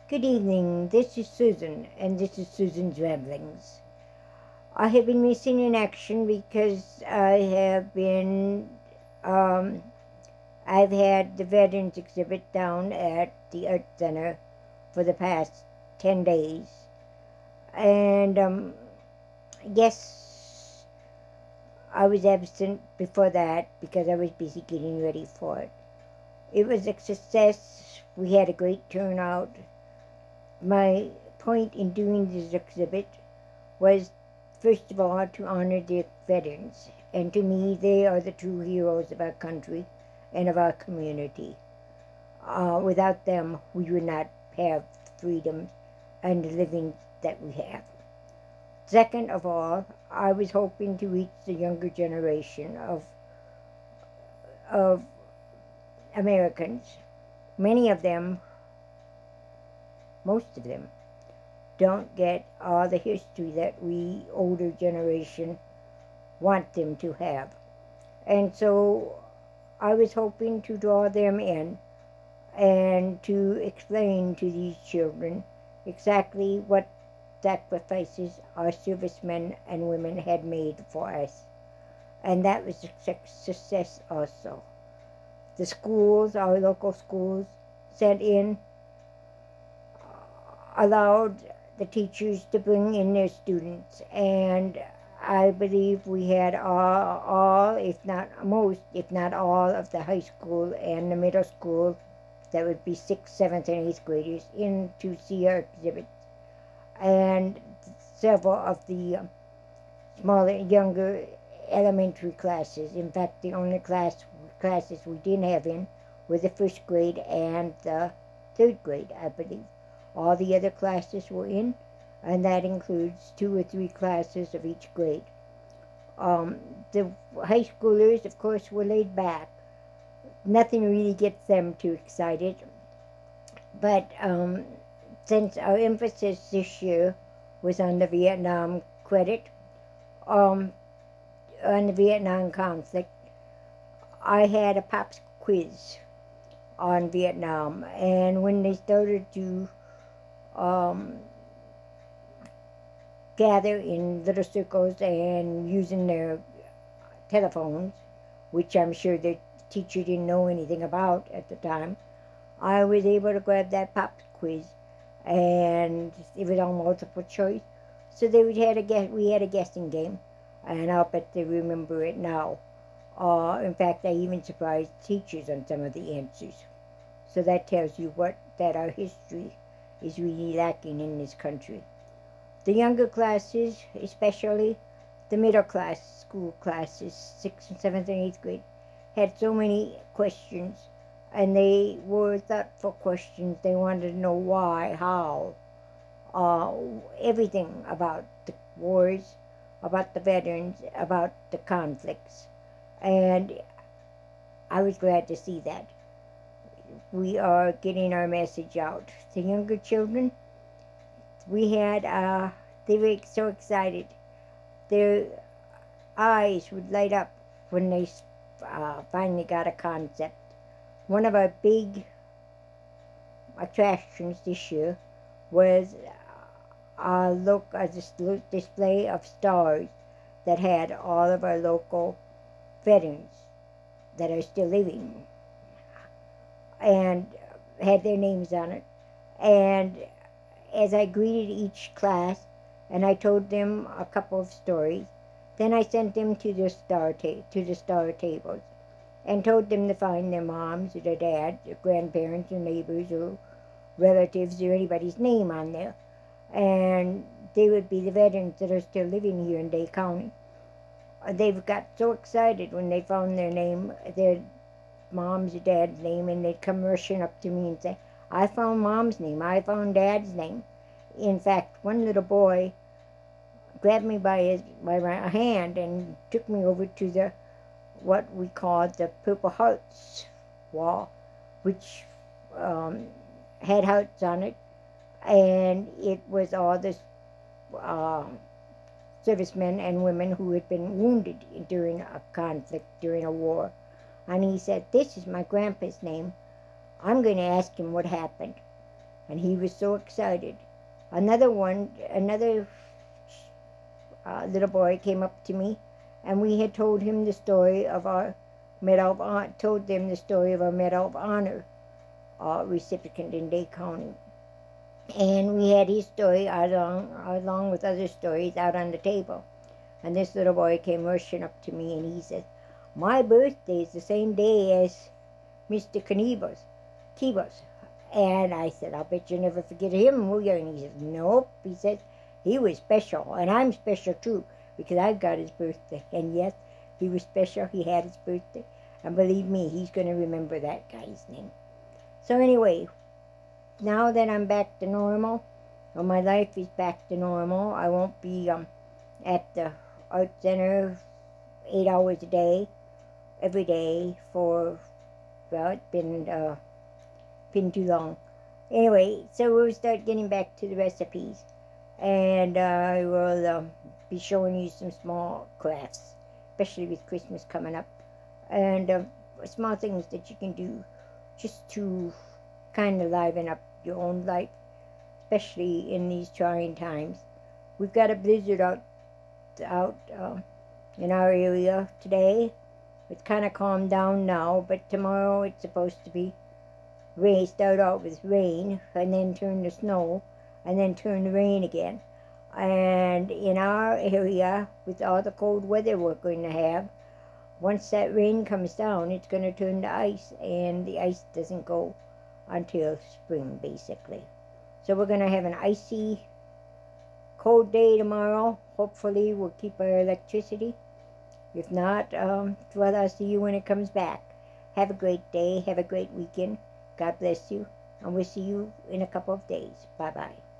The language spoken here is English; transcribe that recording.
Good evening. This is Susan, and this is Susan's Ramblings. I have been missing in action because um, I've had the Veterans exhibit down at the Art Center for the past 10 days. And yes, I was absent before that because I was busy getting ready for it. It was a success. We had a great turnout. My point in doing this exhibit was, first of all, to honor the veterans. And to me, they are the true heroes of our country and of our community. Without them, we would not have freedom and the living that we have. Second of all, I was hoping to reach the younger generation of Americans. Many of them, most of them, don't get all the history that we older generation want them to have. And so I was hoping to draw them in and to explain to these children exactly what sacrifices our servicemen and women had made for us. And that was a success also. The schools, our local schools, sent in, allowed the teachers to bring in their students, and I believe we had all, if not most, if not all, of the high school and the middle school, that would be sixth, seventh, and eighth graders, in to see our exhibit, and several of the smaller, younger elementary classes. In fact, the only classes we didn't have in were the first grade and the third grade, I believe. All the other classes were in, and that includes 2 or 3 classes of each grade. The high schoolers, of course, were laid back. Nothing really gets them too excited. But since our emphasis this year was on the Vietnam credit, um, on the Vietnam conflict, I had a pops quiz on Vietnam, and when they started to um, gather in little circles and using their telephones, which I'm sure the teacher didn't know anything about at the time, I was able to grab that pop quiz, and it was on multiple choice. So we had a guessing game, and I'll bet they remember it now. In fact, I even surprised teachers on some of the answers. So that tells you that our history is really lacking in this country. The younger classes, especially the middle class school classes, 6th and 7th and 8th grade, had so many questions, and they were thoughtful questions. They wanted to know why, how, uh, everything about the wars, about the veterans, about the conflicts. And I was glad to see that. We are getting our message out. The younger children, we had, they were so excited. Their eyes would light up when they finally got a concept. One of our big attractions this year was a display of stars that had all of our local veterans that are still living, and had their names on it. And as I greeted each class and I told them a couple of stories, then I sent them to the star tables and told them to find their moms or their dads or grandparents or neighbors or relatives or anybody's name on there. And they would be the veterans that are still living here in Day County. They've got so excited when they found their mom's or dad's name, and they'd come rushing up to me and say, I found mom's name, I found dad's name. In fact, one little boy grabbed me by my hand and took me over to the what we called the Purple Hearts wall, which um, had hearts on it, and it was all the uh, servicemen and women who had been wounded during a conflict, during a war. And he said, this is my grandpa's name. I'm going to ask him what happened. and he was so excited. Another little boy came up to me, and we had told him the story of our told them the story of our Medal of Honor recipient in Dade County. And we had his story along with other stories out on the table. And this little boy came rushing up to me and he said, "My birthday is the same day as Mr. Kibos." And I said, "I'll bet you never forget him, will you?" And he said, "Nope." He said, "He was special, and I'm special too, because I've got his birthday." And yes, he was special. He had his birthday. And believe me, he's going to remember that guy's name. So anyway, now that I'm back to normal, or my life is back to normal, I won't be at the art center 8 hours a day, every day for, well, it's been too long. Anyway, so we'll start getting back to the recipes, and I will be showing you some small crafts, especially with Christmas coming up, and small things that you can do just to kind of liven up your own life, especially in these trying times. We've got a blizzard out in our area today. It's kind of calmed down now, but tomorrow it's supposed to be start out with rain, and then turn to snow, and then turn to rain again. And in our area, with all the cold weather we're going to have, once that rain comes down, it's going to turn to ice, and the ice doesn't go until spring, basically. So we're going to have an icy, cold day tomorrow. Hopefully we'll keep our electricity. If not, well, I'll see you when it comes back. Have a great day. Have a great weekend. God bless you. And we'll see you in a couple of days. Bye-bye.